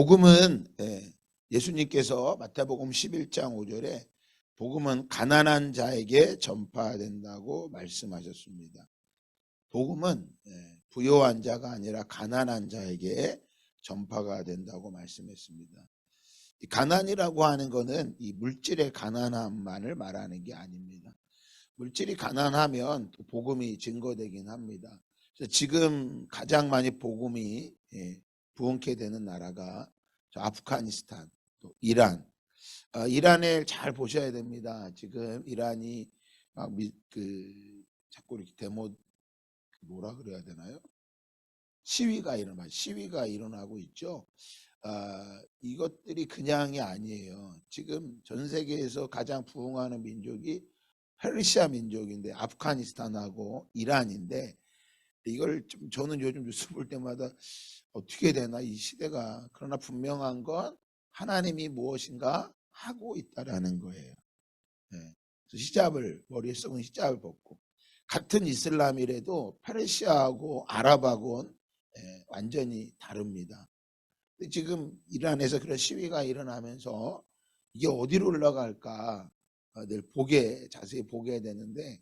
복음은 예수님께서 마태복음 11장 5절에 복음은 가난한 자에게 전파된다고 말씀하셨습니다. 복음은 부요한 자가 아니라 가난한 자에게 전파가 된다고 말씀했습니다. 이 가난이라고 하는 것은 이 물질의 가난함만을 말하는 게 아닙니다. 물질이 가난하면 또 복음이 증거되긴 합니다. 그래서 지금 가장 많이 복음이 부흥케 되는 나라가 아프가니스탄, 또 이란. 이란을 잘 보셔야 됩니다. 지금 이란이 막 자꾸 이렇게 데모 뭐라 그래야 되나요? 시위가 일어나고 있죠. 이것들이 그냥이 아니에요. 지금 전 세계에서 가장 부흥하는 민족이 페르시아 민족인데 아프가니스탄하고 이란인데 이걸 좀 저는 요즘 뉴스 볼 때마다 어떻게 되나 이 시대가. 그러나 분명한 건 하나님이 무엇인가 하고 있다라는 거예요. 머리에 썩은 히잡을 벗고 같은 이슬람이라도 페르시아하고 아랍하고는 완전히 다릅니다. 지금 이란에서 그런 시위가 일어나면서 이게 어디로 올라갈까 늘 자세히 보게 되는데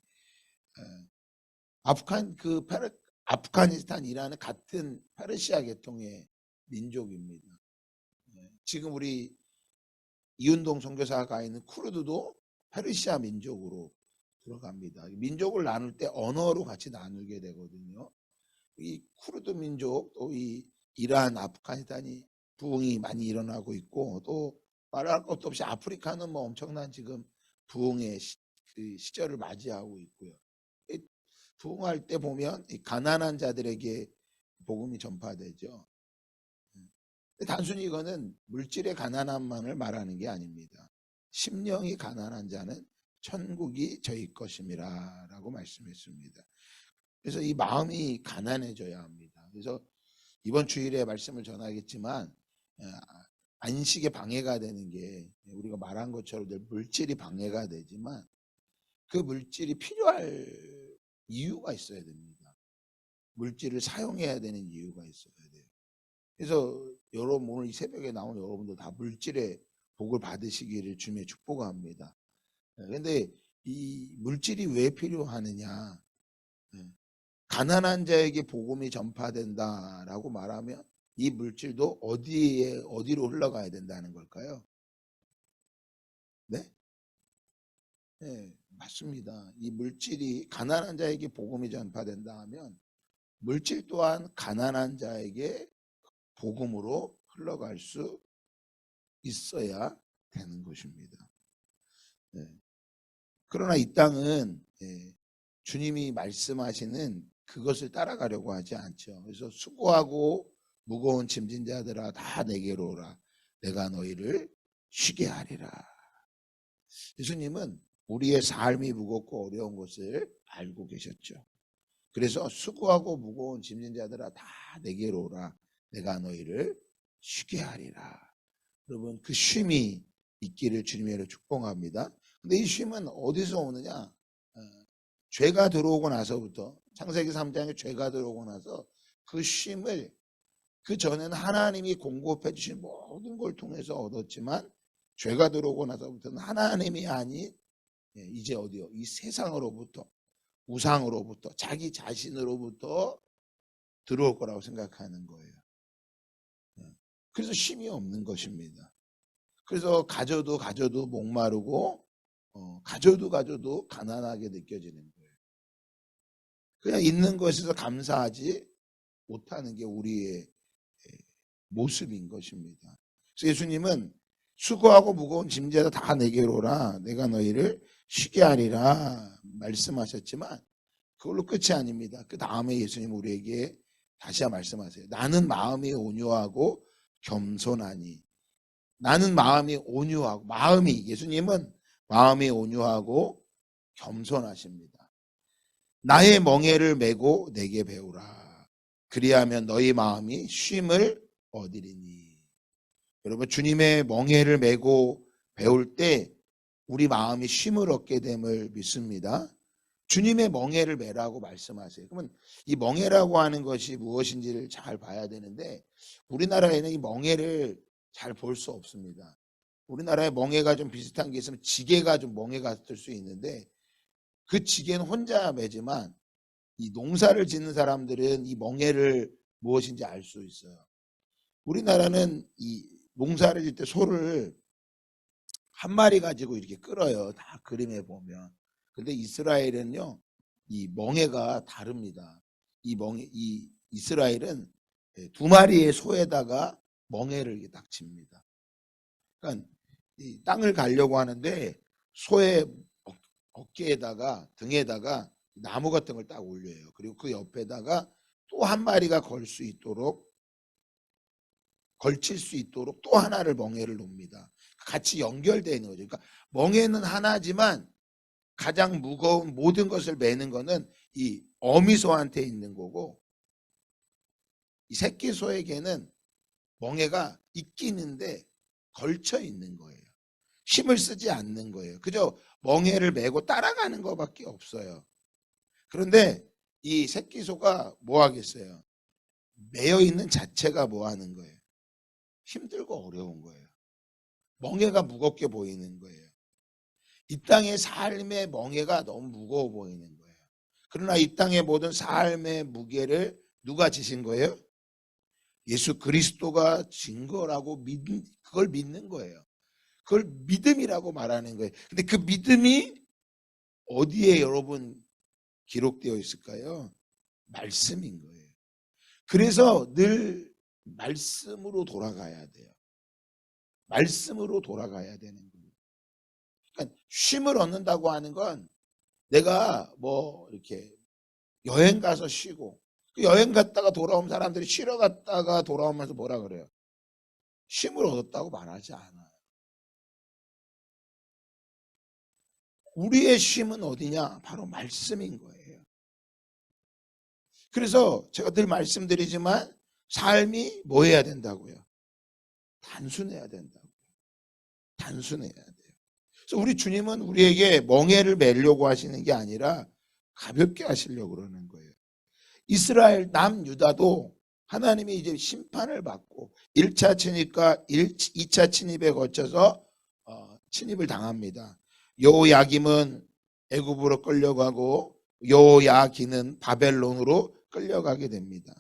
아프가니스탄 이란은 같은 페르시아 계통의 민족입니다. 지금 우리 이은동 선교사가 있는 쿠르드도 페르시아 민족으로 들어갑니다. 민족을 나눌 때 언어로 같이 나누게 되거든요. 이 쿠르드 민족 또 이 이란, 아프가니스탄이 부흥이 많이 일어나고 있고 또 말할 것도 없이 아프리카는 뭐 엄청난 지금 부흥의 시절을 맞이하고 있고요. 부흥할 때 보면 가난한 자들에게 복음이 전파되죠. 단순히 이거는 물질의 가난함만을 말하는 게 아닙니다. 심령이 가난한 자는 천국이 저희 것임이라 라고 말씀했습니다. 그래서 이 마음이 가난해져야 합니다. 그래서 이번 주일에 말씀을 전하겠지만 안식에 방해가 되는 게 우리가 말한 것처럼 늘 물질이 방해가 되지만 그 물질이 필요할 이유가 있어야 됩니다. 물질을 사용해야 되는 이유가 있어야 돼요. 그래서 여러분 오늘 이 새벽에 나온 여러분들 다 물질의 복을 받으시기를 주님의 축복합니다. 그런데 이 물질이 왜 필요하느냐? 가난한 자에게 복음이 전파된다라고 말하면 이 물질도 어디로 흘러가야 된다는 걸까요? 네? 네, 맞습니다. 이 물질이 가난한 자에게 복음이 전파된다 하면 물질 또한 가난한 자에게 복음으로 흘러갈 수 있어야 되는 것입니다. 그러나 이 땅은 주님이 말씀하시는 그것을 따라가려고 하지 않죠. 그래서 수고하고 무거운 짐진 자들아 다 내게로 오라. 내가 너희를 쉬게 하리라. 예수님은 우리의 삶이 무겁고 어려운 것을 알고 계셨죠. 그래서 수고하고 무거운 짐진 자들아 다 내게로 오라. 내가 너희를 쉬게 하리라. 여러분 그 쉼이 있기를 주님으로 축복합니다. 근데 이 쉼은 어디서 오느냐? 죄가 들어오고 나서부터 창세기 3장에 죄가 들어오고 나서 그 쉼을 그 전에는 하나님이 공급해 주신 모든 걸 통해서 얻었지만 죄가 들어오고 나서부터는 하나님이 아닌 이제 어디요? 이 세상으로부터 우상으로부터 자기 자신으로부터 들어올 거라고 생각하는 거예요. 그래서 쉼이 없는 것입니다. 그래서 가져도 목마르고 가져도 가난하게 느껴지는 거예요. 그냥 있는 것에서 감사하지 못하는 게 우리의 모습인 것입니다. 그래서 예수님은 수고하고 무거운 짐자들 다 내게로 오라. 내가 너희를 쉬게 하리라 말씀하셨지만 그걸로 끝이 아닙니다. 그 다음에 예수님 우리에게 다시 말씀하세요. 나는 마음이 온유하고 겸손하니. 나는 마음이 온유하고 예수님은 마음이 온유하고 겸손하십니다. 나의 멍에를 메고 내게 배우라. 그리하면 너희 마음이 쉼을 얻으리니. 여러분 주님의 멍에를 메고 배울 때 우리 마음이 쉼을 얻게 됨을 믿습니다. 주님의 멍에를 메라고 말씀하세요. 그러면 이 멍에라고 하는 것이 무엇인지를 잘 봐야 되는데 우리나라에는 이 멍에를 잘 볼 수 없습니다. 우리나라에 멍해가 좀 비슷한 게 있으면 지게가 좀 멍해 같을 수 있는데 그 지게는 혼자 매지만 이 농사를 짓는 사람들은 이 멍해를 무엇인지 알 수 있어요. 우리나라는 이 농사를 짓 때 소를 한 마리 가지고 이렇게 끌어요. 다 그림에 보면. 근데 이스라엘은요, 이 멍해가 다릅니다. 이 이스라엘은 두 마리의 소에다가 멍해를 이렇게 딱 칩니다. 그러니까 이 땅을 가려고 하는데 소의 어깨에다가 등에다가 나무 같은 걸 딱 올려요. 그리고 그 옆에다가 또 한 마리가 걸칠 수 있도록 또 하나를 멍해를 놓습니다. 같이 연결되어 있는 거죠. 그러니까 멍해는 하나지만 가장 무거운 모든 것을 매는 거는 이 어미소한테 있는 거고, 이 새끼소에게는 멍해가 있기는데 걸쳐 있는 거예요. 힘을 쓰지 않는 거예요. 그저 멍해를 메고 따라가는 것밖에 없어요. 그런데 이 새끼소가 뭐 하겠어요? 매여 있는 자체가 뭐 하는 거예요? 힘들고 어려운 거예요. 멍해가 무겁게 보이는 거예요. 이 땅의 삶의 멍해가 너무 무거워 보이는 거예요. 그러나 이 땅의 모든 삶의 무게를 누가 지신 거예요? 예수 그리스도가 진 거라고 그걸 믿는 거예요. 그걸 믿음이라고 말하는 거예요. 근데 그 믿음이 어디에 여러분 기록되어 있을까요? 말씀인 거예요. 그래서 늘 말씀으로 돌아가야 돼요. 말씀으로 돌아가야 되는 거예요. 그러니까 쉼을 얻는다고 하는 건 내가 뭐 이렇게 여행 가서 쉬고, 그 여행 갔다가 돌아온 사람들이 쉬러 갔다가 돌아오면서 뭐라 그래요? 쉼을 얻었다고 말하지 않아요. 우리의 쉼은 어디냐? 바로 말씀인 거예요. 그래서 제가 늘 말씀드리지만 삶이 뭐 해야 된다고요? 단순해야 된다고요. 단순해야 돼요. 그래서 우리 주님은 우리에게 멍해를 매려고 하시는 게 아니라 가볍게 하시려고 그러는 거예요. 이스라엘 남유다도 하나님이 이제 심판을 받고 1차 침입과 2차 침입에 거쳐서 침입을 당합니다. 여호야김은 애굽으로 끌려가고 여호야긴은 바벨론으로 끌려가게 됩니다.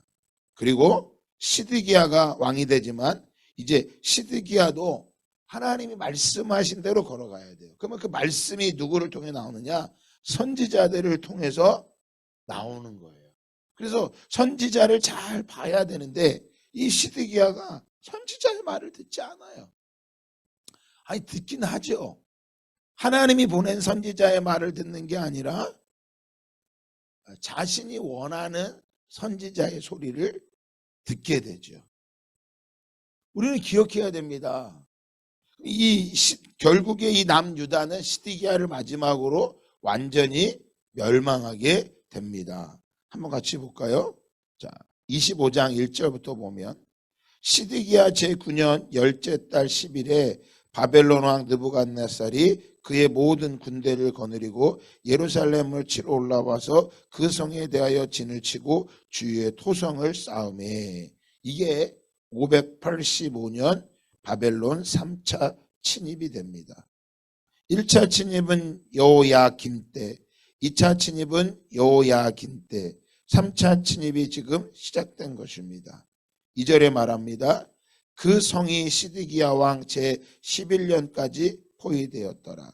그리고 시드기야가 왕이 되지만 이제 시드기야도 하나님이 말씀하신 대로 걸어가야 돼요. 그러면 그 말씀이 누구를 통해 나오느냐? 선지자들을 통해서 나오는 거예요. 그래서 선지자를 잘 봐야 되는데 이 시드기야가 선지자의 말을 듣지 않아요. 아니 듣긴 하죠. 하나님이 보낸 선지자의 말을 듣는 게 아니라 자신이 원하는 선지자의 소리를 듣게 되죠. 우리는 기억해야 됩니다. 결국에 이 남유다는 시드기야를 마지막으로 완전히 멸망하게 됩니다. 한번 같이 볼까요? 자, 25장 1절부터 보면 시드기야 제9년 열째 달 10일에 바벨론 왕 느부갓네살이 그의 모든 군대를 거느리고 예루살렘을 치러 올라와서 그 성에 대하여 진을 치고 주위에 토성을 쌓음에, 이게 585년 바벨론 3차 침입이 됩니다. 1차 침입은 여호야김 때, 2차 침입은 여호야긴 때, 3차 침입이 지금 시작된 것입니다. 2절에 말합니다. 그 성이 시드기야 왕 제11년까지 포위되었더라.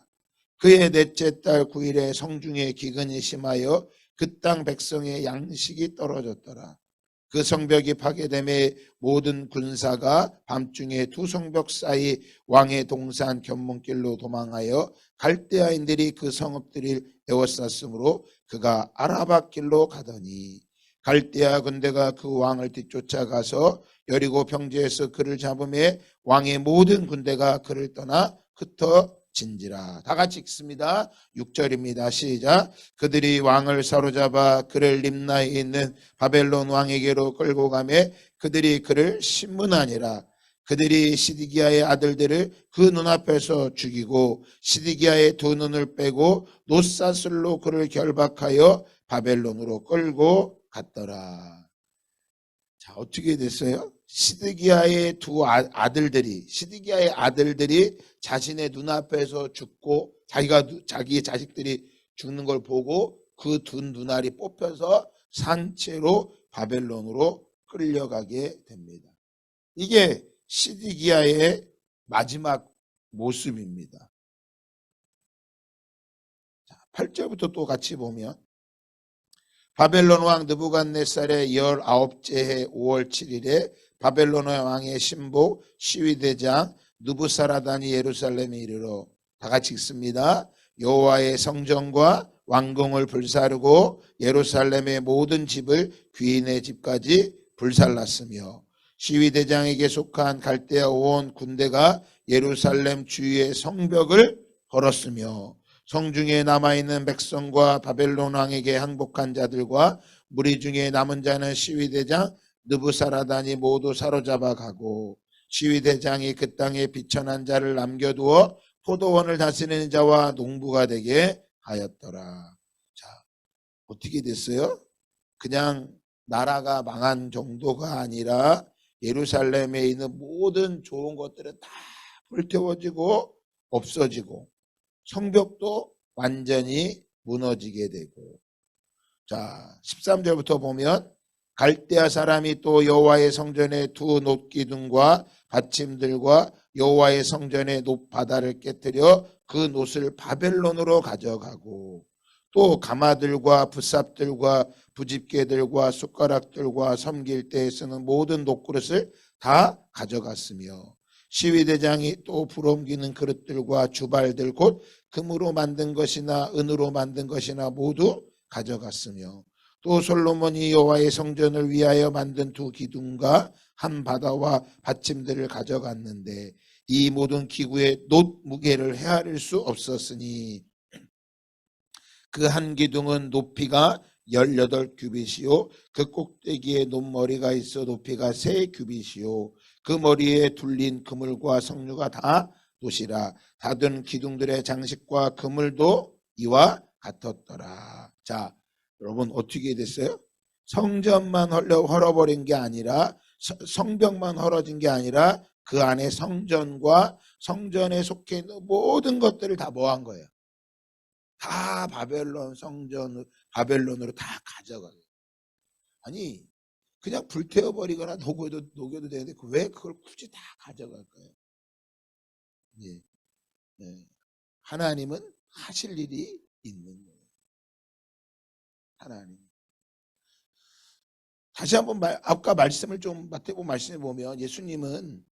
그의 넷째 달 9일에 성중에 기근이 심하여 그 땅 백성의 양식이 떨어졌더라. 그 성벽이 파괴됨에 모든 군사가 밤중에 두 성벽 사이 왕의 동산 견문길로 도망하여 갈대아인들이 그 성읍들을 에워쌌으므로 그가 아라바 길로 가더니 갈대아 군대가 그 왕을 뒤쫓아가서 여리고 평지에서 그를 잡음에 왕의 모든 군대가 그를 떠나 흩어진지라. 다 같이 읽습니다. 6절입니다. 시작. 그들이 왕을 사로잡아 그를 림나에 있는 바벨론 왕에게로 끌고 가매 그들이 그를 신문하니라. 그들이 시드기야의 아들들을 그 눈앞에서 죽이고 시드기야의 두 눈을 빼고 놋사슬로 그를 결박하여 바벨론으로 끌고 갔더라. 자, 어떻게 됐어요? 시드기야의 시드기야의 아들들이 자신의 눈앞에서 죽고 자기의 자식들이 죽는 걸 보고 그 두 눈알이 뽑혀서 산채로 바벨론으로 끌려가게 됩니다. 이게 시드기야의 마지막 모습입니다. 8절부터 또 같이 보면 바벨론 왕 느부갓네살의 19째 해 5월 7일에 바벨론 왕의 신복 시위대장 느부사라단이 예루살렘에 이르러 다 같이 읽습니다. 여호와의 성전과 왕궁을 불사르고 예루살렘의 모든 집을 귀인의 집까지 불살랐으며 시위대장에게 속한 갈대아 온 군대가 예루살렘 주위의 성벽을 걸었으며 성중에 남아있는 백성과 바벨론 왕에게 항복한 자들과 무리 중에 남은 자는 시위대장 느부사라단이 모두 사로잡아 가고 시위대장이 그 땅에 비천한 자를 남겨두어 포도원을 다스리는 자와 농부가 되게 하였더라. 자, 어떻게 됐어요? 그냥 나라가 망한 정도가 아니라 예루살렘에 있는 모든 좋은 것들은 다 불태워지고 없어지고 성벽도 완전히 무너지게 되고. 자, 13절부터 보면 갈대아 사람이 또 여호와의 성전의 두 놋기둥과 받침들과 여호와의 성전의 놋바다를 깨뜨려 그 놋을 바벨론으로 가져가고 또 가마들과 붓삽들과 부집게들과 숟가락들과 섬길 때에 쓰는 모든 놋그릇을 다 가져갔으며 시위대장이 또 불옮기는 그릇들과 주발들 곧 금으로 만든 것이나 은으로 만든 것이나 모두 가져갔으며 또 솔로몬이 여호와의 성전을 위하여 만든 두 기둥과 한 바다와 받침들을 가져갔는데 이 모든 기구의 놋 무게를 헤아릴 수 없었으니 그 한 기둥은 높이가 18규빗이요 그 꼭대기에 놋머리가 있어 높이가 3규빗이요 그 머리에 둘린 그물과 석류가 다 놋이라 닫은 기둥들의 장식과 그물도 이와 같았더라. 자, 여러분 어떻게 됐어요? 성전만 헐어버린 게 아니라 성벽만 헐어진 게 아니라 그 안에 성전과 성전에 속해 있는 모든 것들을 다 뭐 한 거예요? 다 바벨론으로 다 가져가요. 아니 그냥 불태워버리거나 녹여도 되는데 왜 그걸 굳이 다 가져갈까요? 예. 예. 하나님은 하실 일이 있는 거예요. 하나님. 다시 한번 아까 말씀을 좀 마태복음 말씀해 보면 예수님은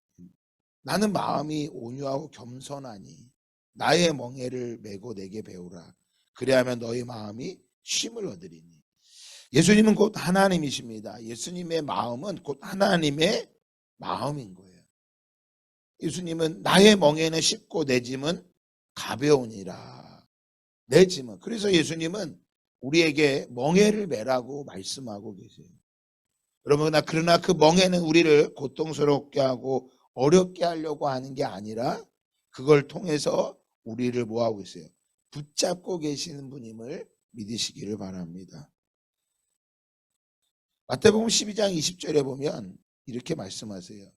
나는 마음이 온유하고 겸손하니 나의 멍에를 메고 내게 배우라. 그래야면 너희 마음이 쉼을 얻으리니. 예수님은 곧 하나님이십니다. 예수님의 마음은 곧 하나님의 마음인 거예요. 예수님은 나의 멍에는 쉽고 내 짐은 가벼우니라. 내 짐은. 그래서 예수님은 우리에게 멍에를 메라고 말씀하고 계세요. 여러분, 그러나 그 멍에는 우리를 고통스럽게 하고 어렵게 하려고 하는 게 아니라 그걸 통해서 우리를 뭐하고 있어요? 붙잡고 계시는 분임을 믿으시기를 바랍니다. 마태복음 12장 20절에 보면 이렇게 말씀하세요.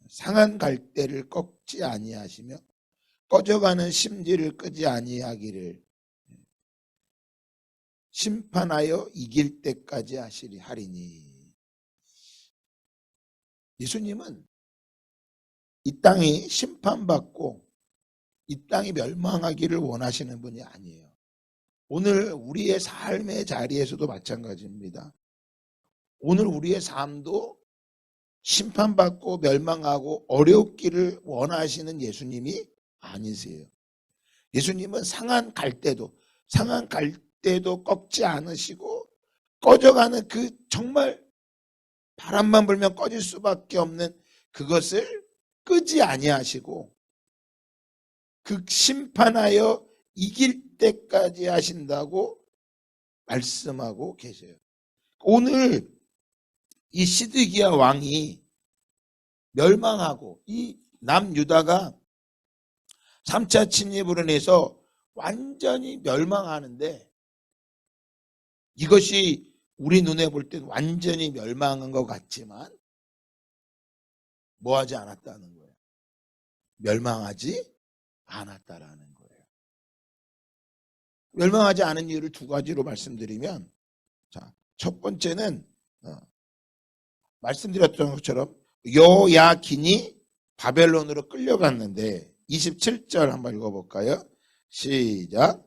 상한 갈대를 꺾지 아니하시며 꺼져가는 심지를 끄지 아니하기를 심판하여 이길 때까지 하리니. 예수님은 이 땅이 심판받고 이 땅이 멸망하기를 원하시는 분이 아니에요. 오늘 우리의 삶의 자리에서도 마찬가지입니다. 오늘 우리의 삶도 심판받고 멸망하고 어렵기를 원하시는 예수님이 아니세요. 예수님은 상한 갈대도 꺾지 않으시고 꺼져가는 그 정말 바람만 불면 꺼질 수밖에 없는 그것을 끄지 아니하시고 그 심판하여 이길 때까지 하신다고 말씀하고 계세요. 오늘 이 시드기야 왕이 멸망하고 이 남유다가 3차 침입으로 인해서 완전히 멸망하는데 이것이 우리 눈에 볼 땐 완전히 멸망한 것 같지만 뭐하지 않았다는 거예요. 멸망하지 않았다라는 거예요. 멸망하지 않은 이유를 두 가지로 말씀드리면, 자, 첫 번째는 말씀드렸던 것처럼 여야긴이 바벨론으로 끌려갔는데 27절 한번 읽어볼까요? 시작.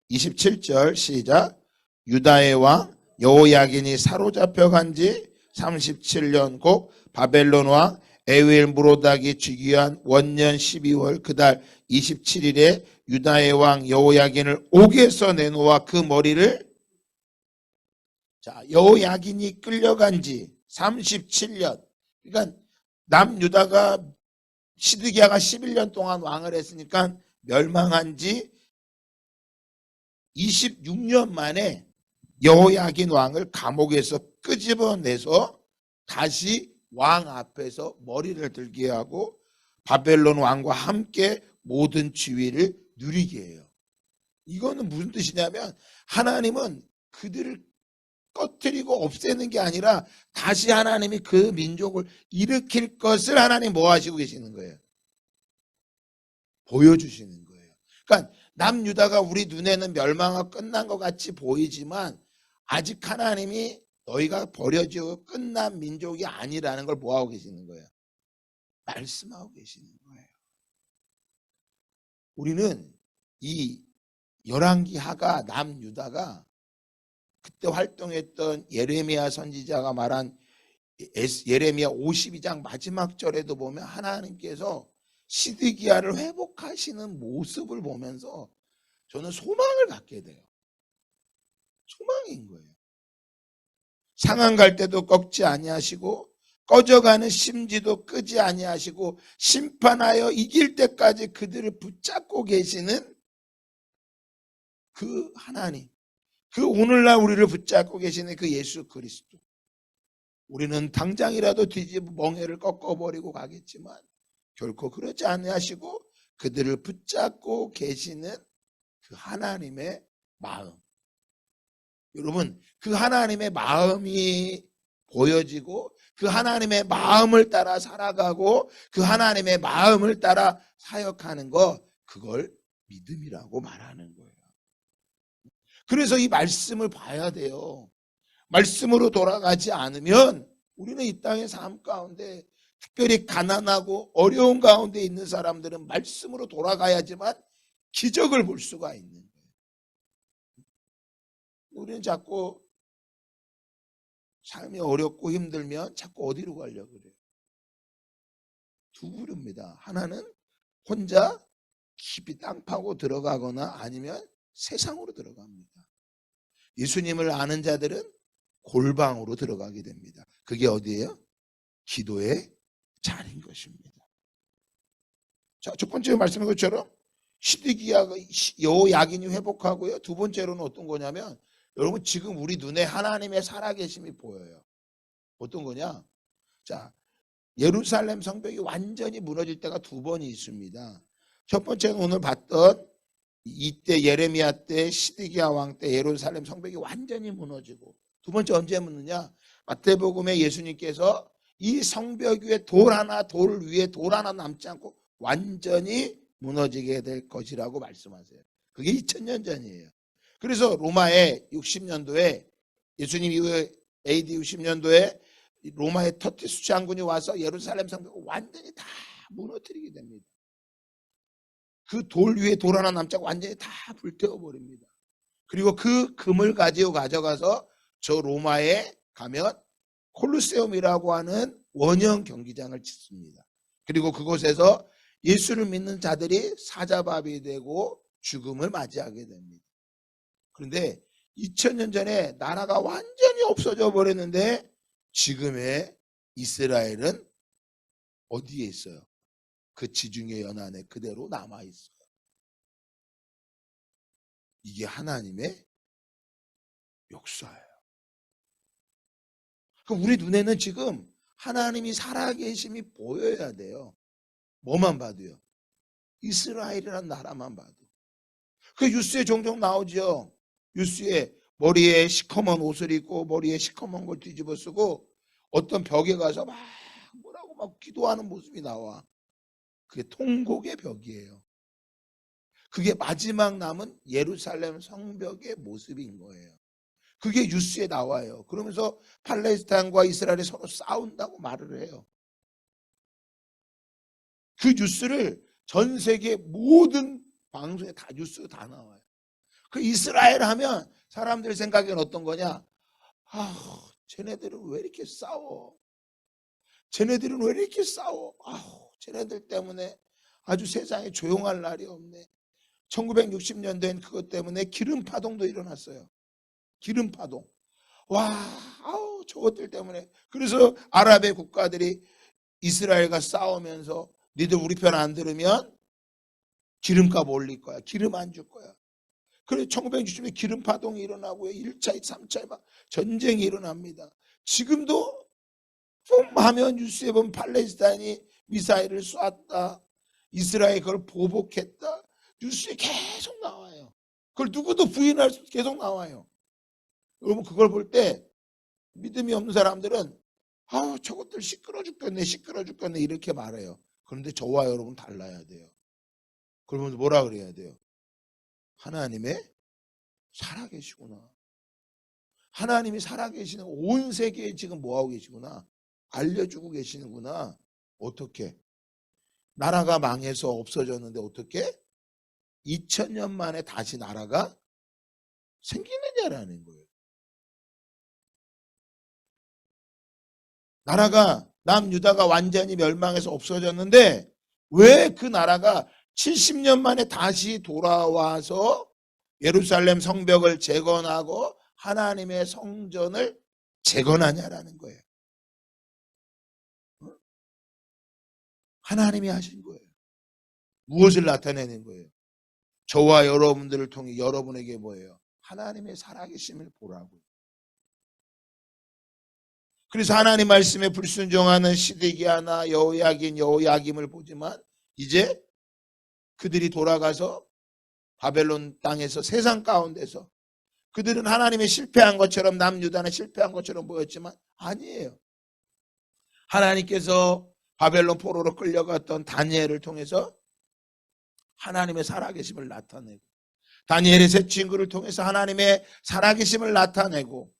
27절 시작. 유다의 왕 여호야긴이 사로잡혀간 지 37년 곧 바벨론 왕 에윌무로닥이 즉위한 원년 12월 그달 27일에 유다의 왕 여호야긴을 옥에서 내놓아 그 머리를, 자, 여호야긴이 끌려간 지 37년, 그러니까 남유다가 시드기야가 11년 동안 왕을 했으니까 멸망한 지 26년 만에 여호야긴 왕을 감옥에서 끄집어내서 다시 왕 앞에서 머리를 들게 하고 바벨론 왕과 함께 모든 지위를 누리게 해요. 이거는 무슨 뜻이냐면 하나님은 그들을 꺼뜨리고 없애는 게 아니라 다시 하나님이 그 민족을 일으킬 것을 하나님 뭐 하시고 계시는 거예요? 보여주시는 거예요. 그러니까 남유다가 우리 눈에는 멸망하고 끝난 것 같이 보이지만 아직 하나님이 너희가 버려지고 끝난 민족이 아니라는 걸 뭐 하고 계시는 거예요? 말씀하고 계시는 거예요. 우리는 이 열왕기 하가 남유다가 그때 활동했던 예레미야 선지자가 말한 예레미야 52장 마지막 절에도 보면 하나님께서 시드기야를 회복하시는 모습을 보면서 저는 소망을 갖게 돼요. 소망인 거예요. 상한 갈 때도 꺾지 아니하시고 꺼져가는 심지도 끄지 아니하시고 심판하여 이길 때까지 그들을 붙잡고 계시는 그 하나님, 그 오늘날 우리를 붙잡고 계시는 그 예수 그리스도. 우리는 당장이라도 뒤집어 멍에를 꺾어버리고 가겠지만 결코 그러지 아니하시고 그들을 붙잡고 계시는 그 하나님의 마음. 여러분, 그 하나님의 마음이 보여지고 그 하나님의 마음을 따라 살아가고 그 하나님의 마음을 따라 사역하는 거, 그걸 믿음이라고 말하는 거예요. 그래서 이 말씀을 봐야 돼요. 말씀으로 돌아가지 않으면 우리는 이 땅의 삶 가운데, 특별히 가난하고 어려운 가운데 있는 사람들은 말씀으로 돌아가야지만 기적을 볼 수가 있는 거예요. 우리는 자꾸 삶이 어렵고 힘들면 자꾸 어디로 가려고 그래요? 두 그룹입니다. 하나는 혼자 깊이 땅 파고 들어가거나 아니면 세상으로 들어갑니다. 예수님을 아는 자들은 골방으로 들어가게 됩니다. 그게 어디예요? 기도의 자리인 것입니다. 자, 첫 번째 말씀한 것처럼 시드기야가 여호야긴이 회복하고요. 두 번째로는 어떤 거냐면, 여러분 지금 우리 눈에 하나님의 살아계심이 보여요. 어떤 거냐? 자, 예루살렘 성벽이 완전히 무너질 때가 두 번이 있습니다. 첫 번째는 오늘 봤던 이때 예레미야 때 시드기야 왕 때 예루살렘 성벽이 완전히 무너지고, 두 번째 언제 무너냐? 마태복음에 예수님께서 이 성벽 위에 돌 위에 돌 하나 남지 않고 완전히 무너지게 될 것이라고 말씀하세요. 그게 2000년 전이에요. 그래서 로마의 60년도에 예수님 이후에 AD 60년도에 로마의 터티스 장군이 와서 예루살렘 성벽을 완전히 다 무너뜨리게 됩니다. 그 돌 위에 돌 하나 남지 않고 완전히 다 불태워버립니다. 그리고 그 금을 가져가서 저 로마에 가면 콜로세움이라고 하는 원형 경기장을 짓습니다. 그리고 그곳에서 예수를 믿는 자들이 사자밥이 되고 죽음을 맞이하게 됩니다. 그런데 2000년 전에 나라가 완전히 없어져 버렸는데 지금의 이스라엘은 어디에 있어요? 그 지중해 연안에 그대로 남아있어요. 이게 하나님의 역사예요. 그럼 우리 눈에는 지금 하나님이 살아계심이 보여야 돼요. 뭐만 봐도요? 이스라엘이라는 나라만 봐도. 그 뉴스에 종종 나오죠. 뉴스에 머리에 시커먼 옷을 입고 머리에 시커먼 걸 뒤집어 쓰고 어떤 벽에 가서 막 뭐라고 막 기도하는 모습이 나와. 그게 통곡의 벽이에요. 그게 마지막 남은 예루살렘 성벽의 모습인 거예요. 그게 뉴스에 나와요. 그러면서 팔레스타인과 이스라엘이 서로 싸운다고 말을 해요. 그 뉴스를 전 세계 모든 방송에 다 뉴스 다 나와요. 그 이스라엘 하면 사람들 생각에는 어떤 거냐? 쟤네들은 왜 이렇게 싸워? 쟤네들은 왜 이렇게 싸워? 쟤네들 때문에 아주 세상에 조용할 날이 없네. 1960년대엔 그것 때문에 기름 파동도 일어났어요. 기름 파동. 저것들 때문에. 그래서 아랍의 국가들이 이스라엘과 싸우면서 니들 우리 편 안 들으면 기름값 올릴 거야. 기름 안 줄 거야. 그래서 1960년에 기름 파동이 일어나고요. 1차, 3차 막 전쟁이 일어납니다. 지금도 하면 뉴스에 보면 팔레스타인이 미사일을 쐈다. 이스라엘이 그걸 보복했다. 뉴스에 계속 나와요. 그걸 누구도 부인할 수 없이 계속 나와요. 여러분 그걸 볼 때 믿음이 없는 사람들은 저것들 시끄러 죽겠네 이렇게 말해요. 그런데 저와 여러분 달라야 돼요. 그러면서 뭐라 그래야 돼요? 하나님의 살아계시구나. 하나님이 살아계시는 온 세계에 지금 뭐하고 계시구나. 알려주고 계시는구나. 어떻게? 나라가 망해서 없어졌는데 어떻게? 2000년 만에 다시 나라가 생기느냐라는 거예요. 나라가 남유다가 완전히 멸망해서 없어졌는데 왜 그 나라가 70년 만에 다시 돌아와서 예루살렘 성벽을 재건하고 하나님의 성전을 재건하냐라는 거예요. 하나님이 하신 거예요. 무엇을 나타내는 거예요? 저와 여러분들을 통해 여러분에게 뭐예요? 하나님의 살아계심을 보라고요. 그래서 하나님 말씀에 불순종하는 시드기야나 여호야김을 보지만 이제 그들이 돌아가서 바벨론 땅에서 세상 가운데서 그들은 하나님의 실패한 것처럼 남유다는 실패한 것처럼 보였지만 아니에요. 하나님께서 바벨론 포로로 끌려갔던 다니엘을 통해서 하나님의 살아계심을 나타내고 다니엘의 세 친구를 통해서 하나님의 살아계심을 나타내고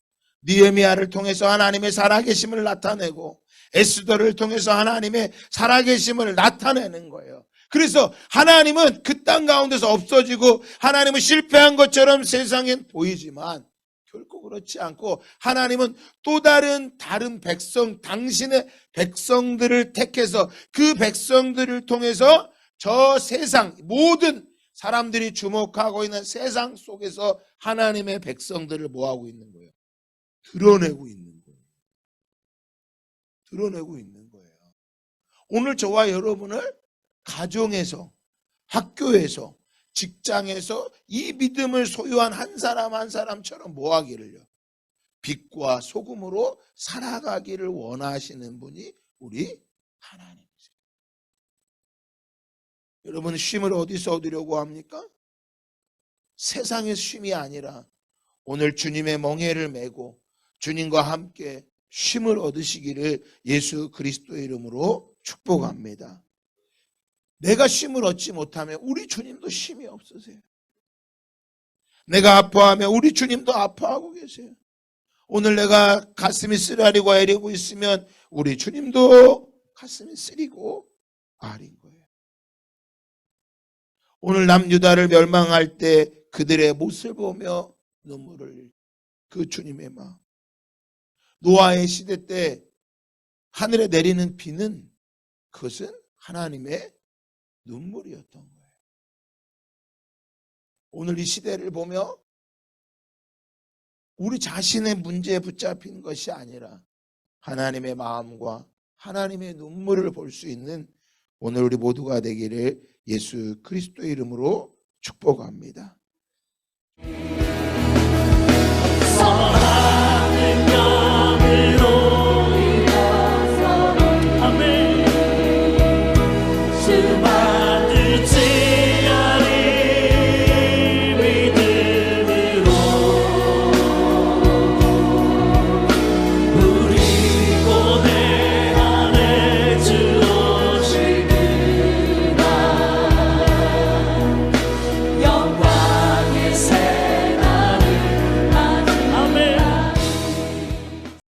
느헤미야를 통해서 하나님의 살아계심을 나타내고 에스더를 통해서 하나님의 살아계심을 나타내는 거예요. 그래서 하나님은 그 땅 가운데서 없어지고 하나님은 실패한 것처럼 세상엔 보이지만 결코 그렇지 않고 하나님은 또 다른 백성, 당신의 백성들을 택해서 그 백성들을 통해서 저 세상 모든 사람들이 주목하고 있는 세상 속에서 하나님의 백성들을 뭐하고 있는 거예요? 드러내고 있는 거예요. 드러내고 있는 거예요. 오늘 저와 여러분을 가정에서, 학교에서, 직장에서 이 믿음을 소유한 한 사람 한 사람처럼 뭐하기를요? 빛과 소금으로 살아가기를 원하시는 분이 우리 하나님이세요. 여러분 쉼을 어디서 얻으려고 합니까? 세상의 쉼이 아니라 오늘 주님의 멍에를 메고 주님과 함께 쉼을 얻으시기를 예수 그리스도의 이름으로 축복합니다. 내가 쉼을 얻지 못하면 우리 주님도 쉼이 없으세요. 내가 아파하면 우리 주님도 아파하고 계세요. 오늘 내가 가슴이 쓰라리고 애리고 있으면 우리 주님도 가슴이 쓰리고 아린 거예요. 오늘 남유다를 멸망할 때 그들의 모습을 보며 눈물을 그 주님의 마음. 노아의 시대 때 하늘에 내리는 비는 그것은 하나님의 눈물이었던 거예요. 오늘 이 시대를 보며 우리 자신의 문제에 붙잡힌 것이 아니라 하나님의 마음과 하나님의 눈물을 볼 수 있는 오늘 우리 모두가 되기를 예수 그리스도의 이름으로 축복합니다.